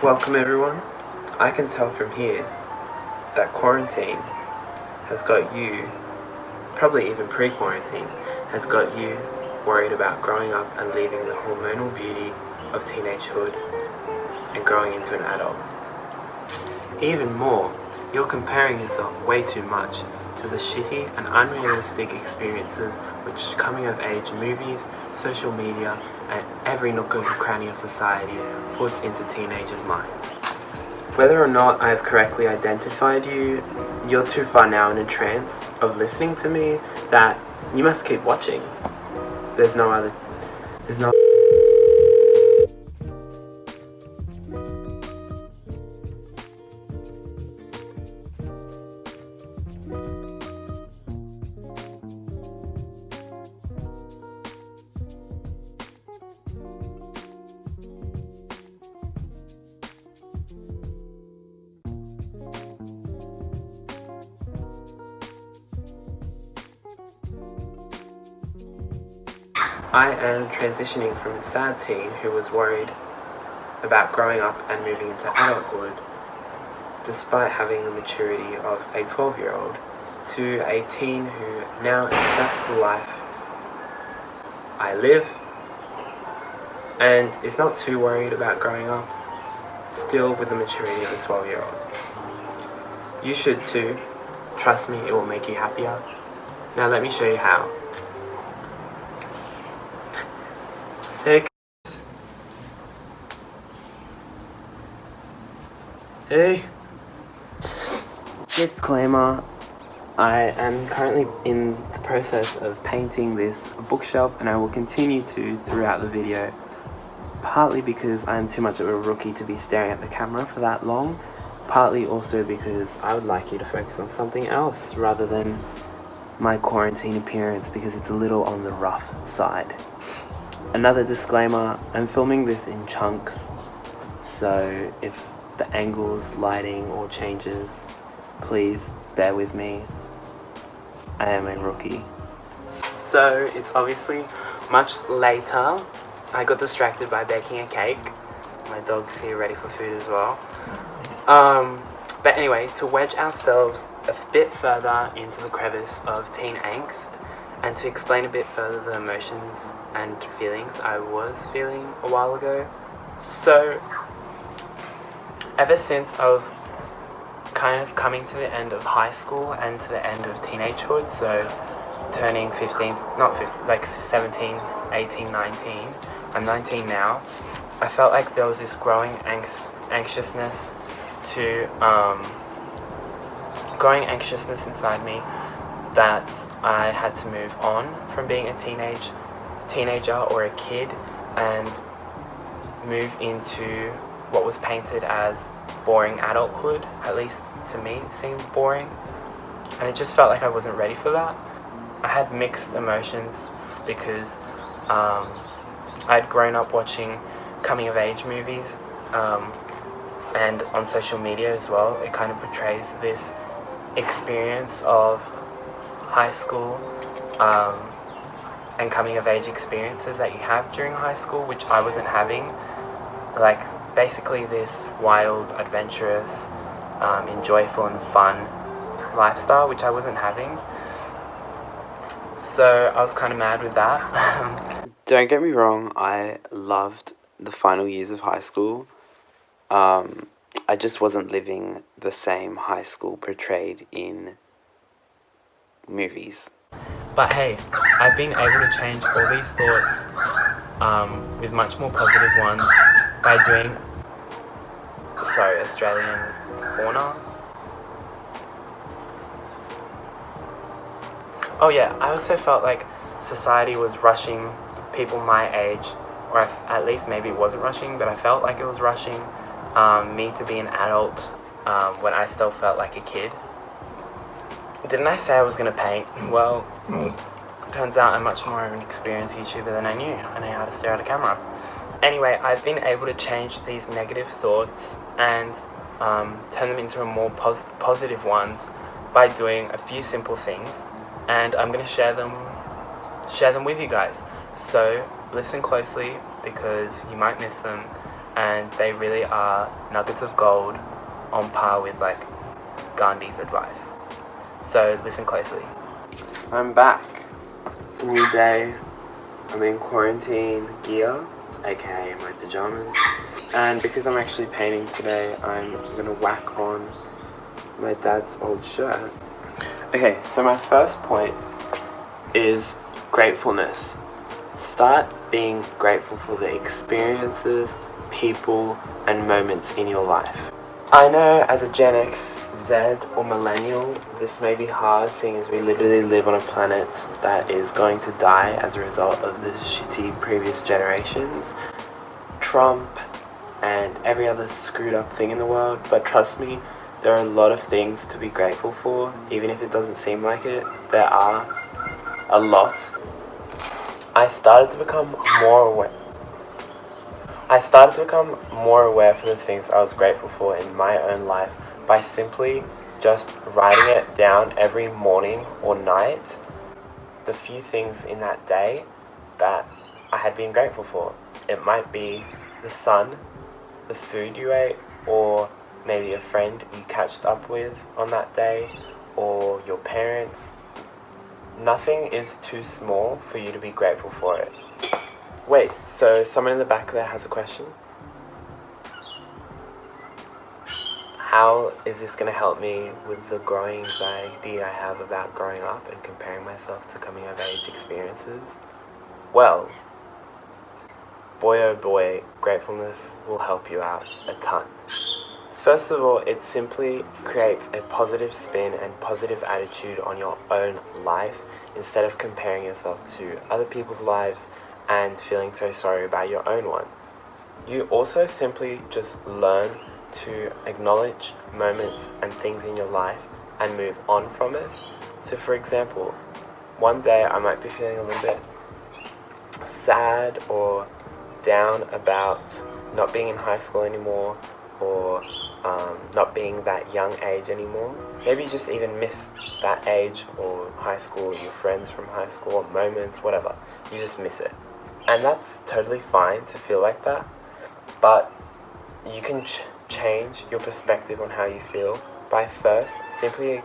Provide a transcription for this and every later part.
Welcome everyone. I can tell from here that quarantine has got you, probably even pre-quarantine, has got you worried about growing up and leaving the hormonal beauty of teenagehood and growing into an adult. Even more, you're comparing yourself way too much to the shitty and unrealistic experiences which coming of age movies, social media, and every nook and cranny of society puts into teenagers' minds. Whether or not I have correctly identified you, you're too far now in a trance of listening to me that you must keep watching. There's no I am transitioning from a sad teen who was worried about growing up and moving into adulthood, despite having the maturity of a 12-year-old, to a teen who now accepts the life I live and is not too worried about growing up, still with the maturity of a 12-year-old. You should too. Trust me, it will make you happier. Now let me show you how. Hey. Hey. Disclaimer. I am currently in the process of painting this bookshelf and I will continue to throughout the video. Partly because I am too much of a rookie to be staring at the camera for that long. Partly also because I would like you to focus on something else rather than my quarantine appearance because it's a little on the rough side. Another disclaimer, I'm filming this in chunks, so if the angles, lighting all changes, please bear with me. I am a rookie. So it's obviously much later. I got distracted by baking a cake. My dog's here ready for food as well. But anyway, to wedge ourselves a bit further into the crevice of teen angst, and to explain a bit further the emotions and feelings I was feeling a while ago. So, ever since I was kind of coming to the end of high school and to the end of teenagehood, so turning 15, not 15, like 17, 18, 19, I'm 19 now, I felt like there was this growing anxiousness inside me that I had to move on from being a teenager or a kid and move into what was painted as boring adulthood. At least to me it seemed boring, and it just felt like I wasn't ready for that. I had mixed emotions because I'd grown up watching coming of age movies, and on social media as well it kind of portrays this experience of high school and coming of age experiences that you have during high school, which I wasn't having. Like basically this wild, adventurous, enjoyable and fun lifestyle, which I wasn't having. So I was kind of mad with that. Don't get me wrong, I loved the final years of high school. I just wasn't living the same high school portrayed in movies. But hey, I've been able to change all these thoughts with much more positive ones by doing, Australian kona. Oh yeah, I also felt like society was rushing people my age, or at least maybe it wasn't rushing, but I felt like it was rushing me to be an adult when I still felt like a kid. Didn't I say I was going to paint? Well, turns out I'm much more of an experienced YouTuber than I knew. I know how to stare at a camera. Anyway, I've been able to change these negative thoughts and turn them into a more positive ones by doing a few simple things, and I'm going to share them with you guys. So listen closely because you might miss them. and they really are nuggets of gold on par with like Gandhi's advice. So listen closely. I'm back. It's a new day. I'm in quarantine gear, aka my pajamas. And because I'm actually painting today, I'm gonna whack on my dad's old shirt. Okay, so my first point is gratefulness. Start being grateful for the experiences, people, and moments in your life. I know as a Gen X, Z, or millennial, this may be hard seeing as we literally live on a planet that is going to die as a result of the shitty previous generations, Trump, and every other screwed up thing in the world. But trust me, there are a lot of things to be grateful for, even if it doesn't seem like it. There are a lot. I started to become more aware for the things I was grateful for in my own life by simply just writing it down every morning or night, the few things in that day that I had been grateful for. It might be the sun, the food you ate, or maybe a friend you catched up with on that day, or your parents. Nothing is too small for you to be grateful for it. Wait, so someone in the back there has a question? How is this going to help me with the growing anxiety I have about growing up and comparing myself to coming of age experiences? Well, boy oh boy, gratefulness will help you out a ton. First of all, it simply creates a positive spin and positive attitude on your own life instead of comparing yourself to other people's lives and feeling so sorry about your own one. You also simply just learn to acknowledge moments and things in your life and move on from it. So for example, one day I might be feeling a little bit sad or down about not being in high school anymore, or not being that young age anymore. Maybe you just even miss that age or high school, your friends from high school, moments, whatever. You just miss it. And that's totally fine to feel like that, but you can change your perspective on how you feel by first simply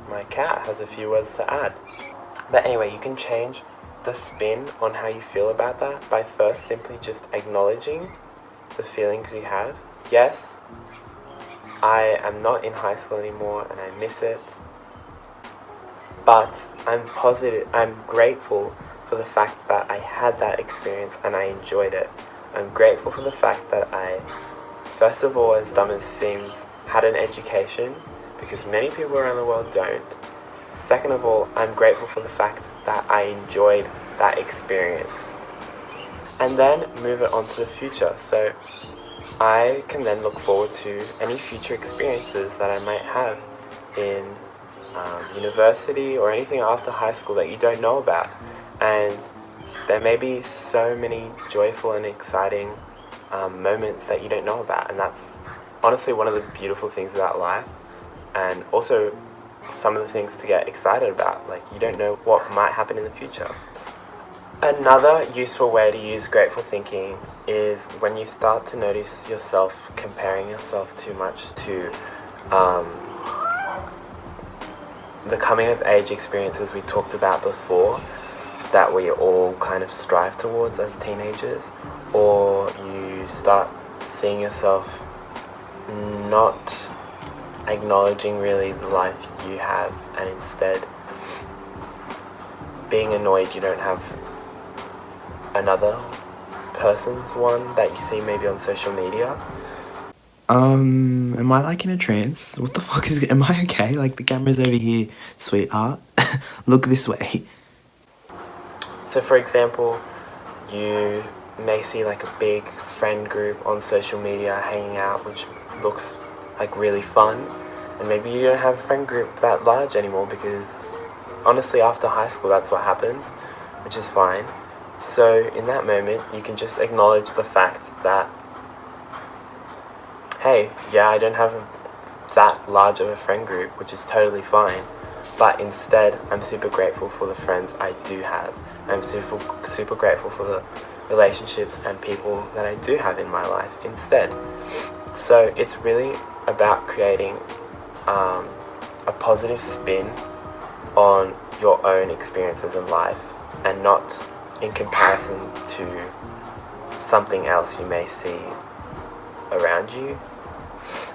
my cat has a few words to add. But anyway, you can change the spin on how you feel about that by first simply just acknowledging the feelings you have. Yes, I am not in high school anymore and I miss it, but I'm grateful for the fact that I had that experience and I enjoyed it. I'm grateful for the fact that I, first of all, as dumb as it seems, had an education, because many people around the world don't. Second of all, I'm grateful for the fact that I enjoyed that experience. And then move it on to the future. So I can then look forward to any future experiences that I might have in university or anything after high school that you don't know about. And there may be so many joyful and exciting moments that you don't know about. And that's honestly one of the beautiful things about life. And also some of the things to get excited about. Like, you don't know what might happen in the future. Another useful way to use grateful thinking is when you start to notice yourself comparing yourself too much to the coming of age experiences we talked about before, that we all kind of strive towards as teenagers, or you start seeing yourself not acknowledging really the life you have and instead being annoyed you don't have another person's one that you see maybe on social media. Am I like in a trance? What the fuck am I okay? Like, the camera's over here, sweetheart. Look this way. So for example, you may see like a big friend group on social media hanging out, which looks like really fun, and maybe you don't have a friend group that large anymore, because honestly after high school that's what happens, which is fine. So in that moment you can just acknowledge the fact that, hey, yeah, I don't have that large of a friend group, which is totally fine, but instead I'm super grateful for the friends I do have. I'm super grateful for the relationships and people that I do have in my life instead. So it's really about creating a positive spin on your own experiences in life, and not in comparison to something else you may see around you.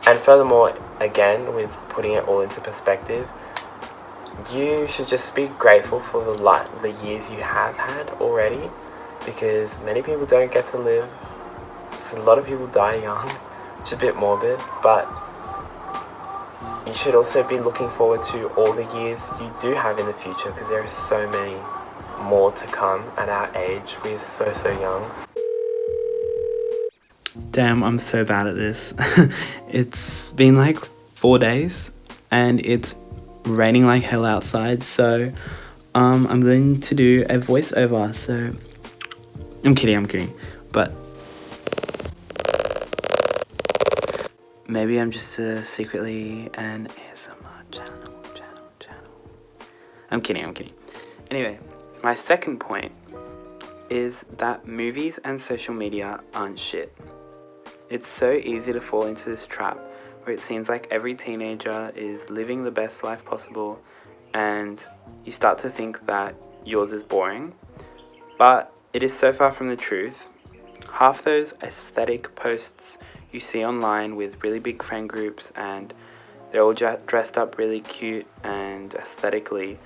And furthermore, again, with putting it all into perspective, you should just be grateful for the years you have had already, because many people don't get to live. So a lot of people die young, which is a bit morbid, but you should also be looking forward to all the years you do have in the future, because there are so many more to come at our age. We're so young. Damn, I'm so bad at this. It's been like 4 days and it's raining like hell outside, so I'm going to do a voiceover. So I'm kidding, but maybe I'm just secretly an ASMR channel. I'm kidding. Anyway, my second point is that movies and social media aren't shit. It's so easy to fall into this trap where it seems like every teenager is living the best life possible, and you start to think that yours is boring. But it is so far from the truth. Half those aesthetic posts you see online with really big friend groups, and they're all dressed up really cute and aesthetically,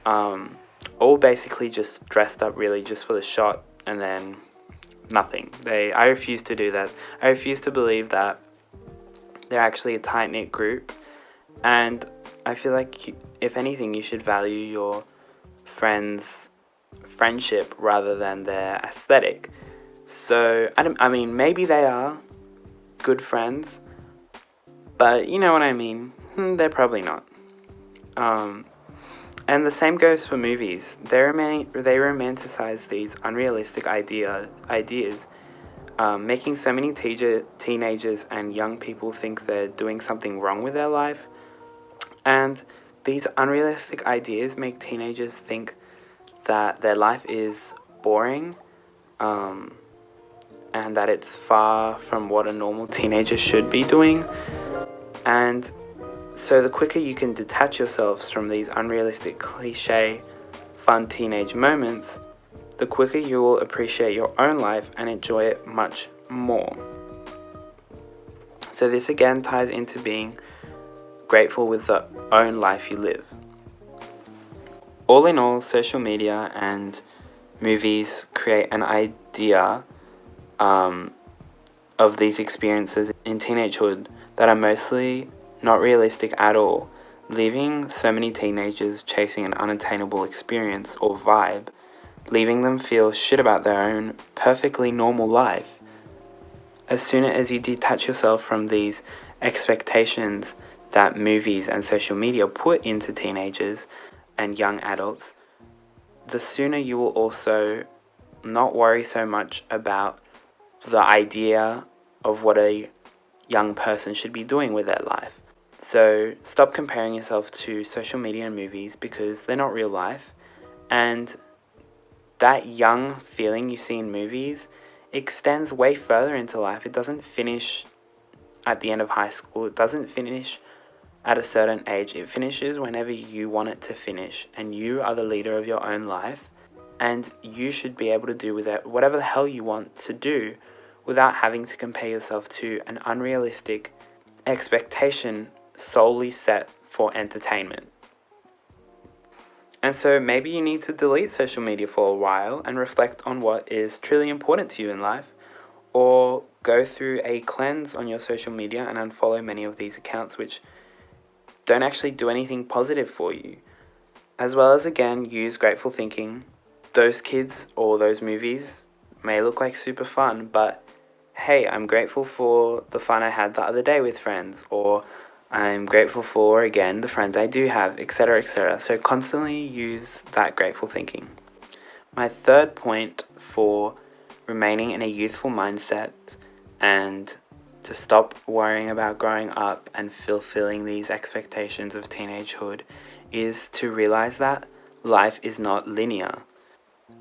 all basically just dressed up really just for the shot, and then nothing. I refuse to do that. I refuse to believe that they're actually a tight-knit group, and I feel like if anything, you should value your friends' friendship rather than their aesthetic. So I mean, maybe they are good friends, but you know what I mean. They're probably not. And the same goes for movies. They romanticize these unrealistic ideas, making so many teenagers and young people think they're doing something wrong with their life. And these unrealistic ideas make teenagers think that their life is boring, and that it's far from what a normal teenager should be doing. And so the quicker you can detach yourselves from these unrealistic, cliche, fun teenage moments, the quicker you will appreciate your own life and enjoy it much more. So this again ties into being grateful with the own life you live. All in all, social media and movies create an idea of these experiences in teenagehood that are mostly not realistic at all, leaving so many teenagers chasing an unattainable experience or vibe, leaving them feel shit about their own perfectly normal life. As soon as you detach yourself from these expectations that movies and social media put into teenagers and young adults, the sooner you will also not worry so much about the idea of what a young person should be doing with their life. So stop comparing yourself to social media and movies, because they're not real life. And that young feeling you see in movies extends way further into life. It doesn't finish at the end of high school. It doesn't finish at a certain age. It finishes whenever you want it to finish, and you are the leader of your own life, and you should be able to do with it whatever the hell you want to do without having to compare yourself to an unrealistic expectation solely set for entertainment. And so maybe you need to delete social media for a while and reflect on what is truly important to you in life, or go through a cleanse on your social media and unfollow many of these accounts which don't actually do anything positive for you. As well as, again, use grateful thinking. Those kids or those movies may look like super fun, but hey, I'm grateful for the fun I had the other day with friends, or I'm grateful for, again, the friends I do have, etc., etc. So constantly use that grateful thinking. My third point for remaining in a youthful mindset and to stop worrying about growing up and fulfilling these expectations of teenagehood is to realize that life is not linear.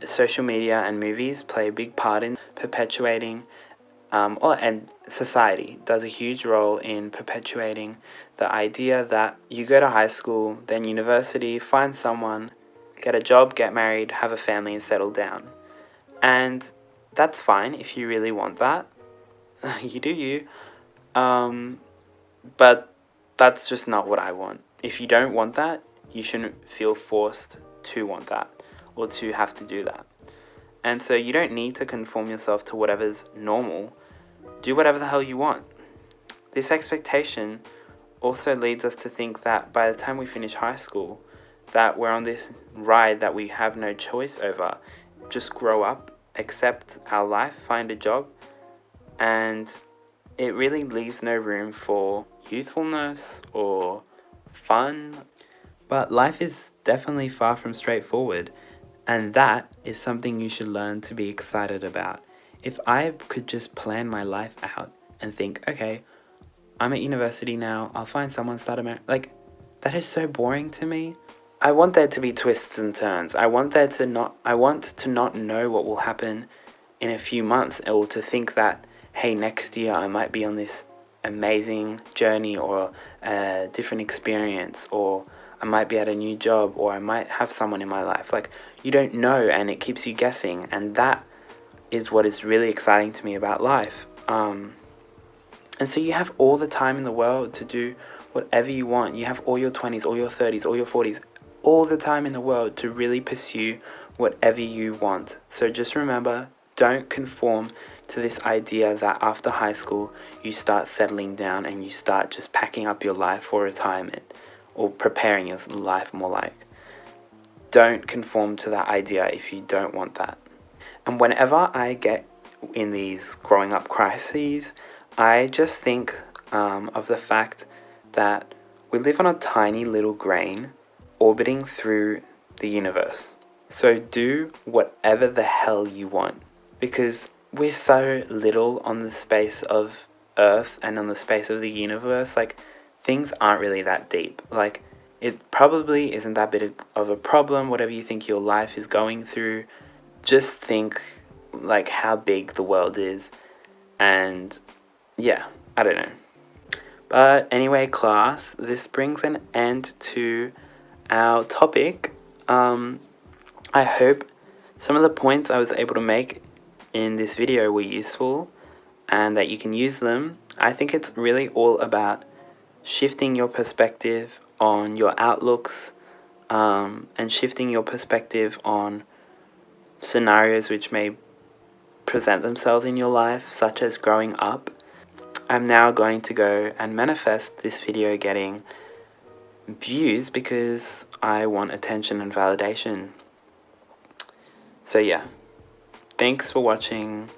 Social media and movies play a big part in perpetuating, and society does a huge role in perpetuating the idea that you go to high school, then university, find someone, get a job, get married, have a family, and settle down. And that's fine if you really want that. You do you. But that's just not what I want. If you don't want that, you shouldn't feel forced to want that or to have to do that. And so you don't need to conform yourself to whatever's normal. Do whatever the hell you want. This expectation also leads us to think that by the time we finish high school, that we're on this ride that we have no choice over. Just grow up, accept our life, find a job, and it really leaves no room for youthfulness or fun. But life is definitely far from straightforward, and that is something you should learn to be excited about. If I could just plan my life out and think, okay, I'm at university now, I'll find someone, start a marriage, like, that is so boring to me. I want there to be twists and turns. I want to not know what will happen in a few months, or to think that, hey, next year I might be on this amazing journey or a different experience, or I might be at a new job, or I might have someone in my life. Like, you don't know, and it keeps you guessing, and that is what is really exciting to me about life. And so you have all the time in the world to do whatever you want. You have all your 20s, all your 30s, all your 40s, all the time in the world to really pursue whatever you want. So just remember, don't conform to this idea that after high school you start settling down and you start just packing up your life for retirement, or preparing your life more like. Don't conform to that idea if you don't want that. And whenever I get in these growing up crises, I just think of the fact that we live on a tiny little grain orbiting through the universe. So do whatever the hell you want, because we're so little on the space of Earth and on the space of the universe. Like, things aren't really that deep. Like, it probably isn't that big of a problem, whatever you think your life is going through. Just think, like, how big the world is. And yeah, I don't know. But anyway, class, this brings an end to our topic. I hope some of the points I was able to make in this video were useful and that you can use them. I think it's really all about shifting your perspective on your outlooks, and shifting your perspective on scenarios which may present themselves in your life, such as growing up. I'm now going to go and manifest this video getting views because I want attention and validation. So yeah, thanks for watching.